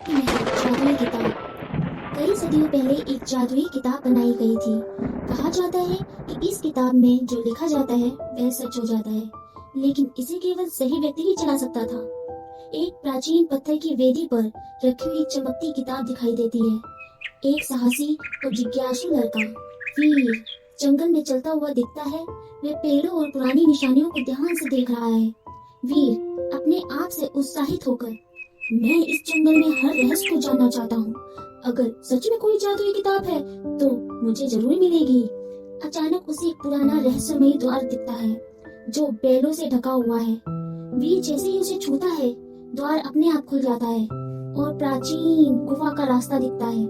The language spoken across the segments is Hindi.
जादुई किताब। कई सदियों पहले एक जादुई किताब बनाई गई थी। कहा जाता है कि इस किताब में जो लिखा जाता है वह सच हो जाता है, लेकिन इसे केवल सही व्यक्ति ही चला सकता था। एक प्राचीन पत्थर की वेदी पर रखी हुई चमकती किताब दिखाई देती है। एक साहसी और जिज्ञासु लड़का वीर जंगल में चलता हुआ दिखता है। वह पेड़ों और पुरानी निशानियों को ध्यान से देख रहा है। वीर अपने आप से उत्साहित होकर, मैं इस जंगल में हर रहस्य को जानना चाहता हूँ। अगर सच में कोई जादुई किताब है तो मुझे जरूर मिलेगी। अचानक उसे एक पुराना रहस्यमयी द्वार दिखता है जो बेलों से ढका हुआ है। वीर जैसे ही उसे छूता है, द्वार अपने आप खुल जाता है और प्राचीन गुफा का रास्ता दिखता है।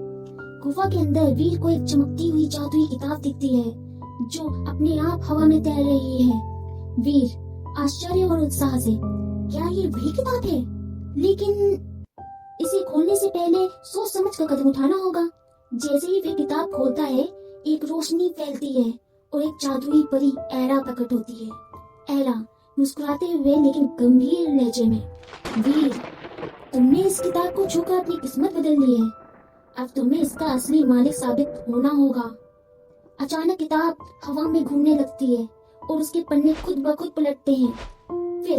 गुफा के अंदर वीर को एक चमकती हुई जादुई किताब दिखती है जो अपने आप हवा में तैर रही है। वीर आश्चर्य और उत्साह से, क्या ये वही किताब है? लेकिन इसे खोलने से पहले सोच समझ कर कदम उठाना होगा। जैसे ही वह किताब खोलता है, एक रोशनी फैलती है और एक जादुई परी एरा प्रकट होती है। एरा मुस्कुराते हुए लेकिन गंभीर लहजे में, वीर तुमने इस किताब को छूकर अपनी किस्मत बदल ली है। अब तुम्हें इसका असली मालिक साबित होना होगा। अचानक किताब हवा में घूमने लगती है और उसके पन्ने खुद ब खुद पलटते हैं। फिर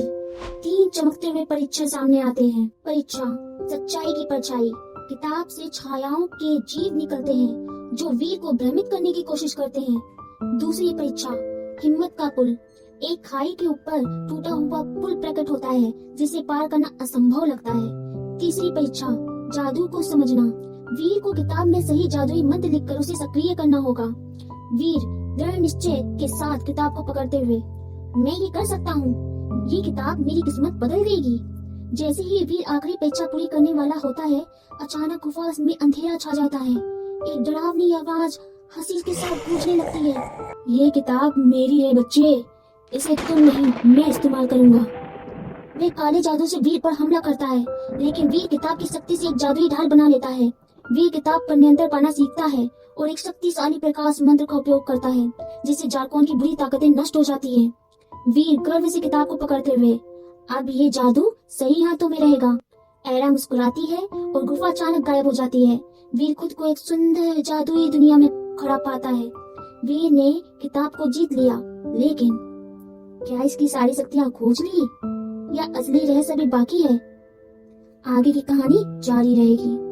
3 चमकते हुए परीक्षण सामने आते हैं। परीक्षा सच्चाई की परछाई। किताब से छायाओं के जीव निकलते हैं जो वीर को भ्रमित करने की कोशिश करते हैं। दूसरी परीक्षा हिम्मत का पुल। एक खाई के ऊपर टूटा हुआ पुल प्रकट होता है जिसे पार करना असंभव लगता है। तीसरी परीक्षा जादू को समझना। वीर को किताब में सही जादुई मंत्र लिखकर उसे सक्रिय करना होगा। वीर दृढ़ निश्चय के साथ किताब को पकड़ते हुए, मैं ये कर सकता हूँ, ये किताब मेरी किस्मत बदल देगी। जैसे ही वीर आखिरी परीक्षा पूरी करने वाला होता है, अचानक गुफा में अंधेरा छा जाता है। एक डरावनी आवाज हंसी के साथ गूंजने लगती है, ये किताब मेरी है बच्चे, इसे तुम नहीं मैं इस्तेमाल करूंगा। वे काले जादू से वीर पर हमला करता है, लेकिन वीर किताब की शक्ति से एक जादुई ढाल बना लेता है। वीर किताब पर नियंत्रण पाना सीखता है और एक शक्तिशाली प्रकाश मंत्र का उपयोग करता है जिससे जारकोन की बुरी ताकतें नष्ट हो जाती हैं। वीर गर्व से किताब को पकड़ते हुए, अब ये जादू सही हाथों में रहेगा। एरा मुस्कुराती है और गुफा अचानक गायब हो जाती है। वीर खुद को एक सुंदर जादुई दुनिया में खड़ा पाता है। वीर ने किताब को जीत लिया, लेकिन क्या इसकी सारी शक्तियां खोज ली या असली रहस्य अभी बाकी है? आगे की कहानी जारी रहेगी।